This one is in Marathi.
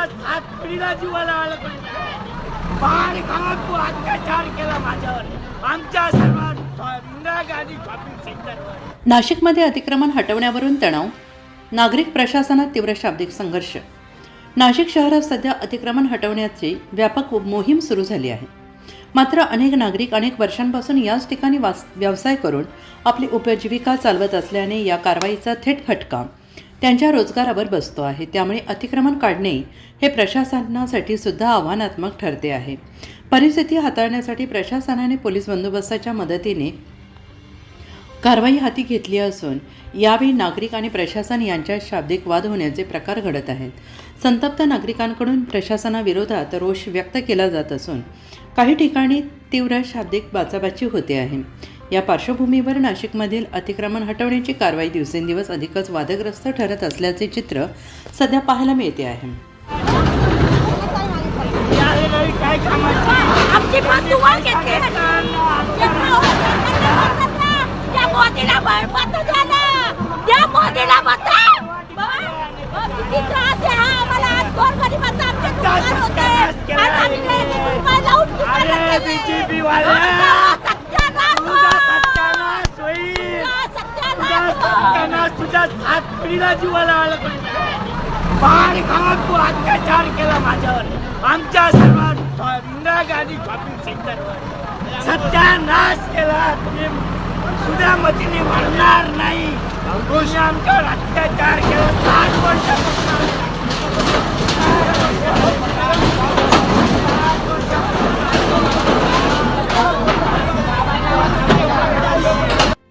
तुझ्या 7 पिढीला जीवाला आलं बाहेर गावात तू अत्याचार केला माझ्यावर आमच्या सर्व इंदिरा गांधी शॉपिंग सेंटरवर। नाशिकमध्ये अतिक्रमण हटवण्यावरून तणाव, नागरिक प्रशासनात तीव्र शाब्दिक संघर्ष। नाशिक शहरात सध्या अतिक्रमण हटवण्याची व्यापक मोहीम सुरू झाली आहे। मात्र अनेक नागरिक अनेक वर्षांपासून याच ठिकाणी व्यवसाय करून आपली उपजीविका चालवत असल्याने या कारवाईचा थेट फटका त्यांच्या रोजगारावर बसतो आहे। त्यामुळे अतिक्रमण काढणे हे प्रशासनासाठी सुद्धा आव्हानात्मक ठरते आहे। परिस्थिती हाताळण्यासाठी प्रशासनाने पोलीस बंदोबस्ताच्या मदतीने कारवाई हाती घेतली असून यावेळी नागरिक आणि प्रशासन यांच्यात शाब्दिक वाद होण्याचे प्रकार घडत आहेत। संतप्त नागरिकांकडून प्रशासनाविरोधात रोष व्यक्त केला जात असून काही ठिकाणी तीव्र शाब्दिक बाचाबाची होते आहे। या पार्श्वभूमीवर नाशिकमधील अतिक्रमण हटवण्याची कारवाई दिवसेंदिवस अधिकच वादग्रस्त ठरत असल्याचे चित्र सध्या पाहायला मिळते आहे। तुझ्या 7 पिढीला जीवाला आलं बाहेर गावात तू अत्याचार केला माझ्यावर आमच्या सर्व इंदिरा गांधी शॉपिंग सेंटरवर सत्यानाश केला। तुम्ही सुद्धा मतीने म्हणणार नाही तुम्ही आमच्यावर अत्याचार केला 8 वर्षापासून।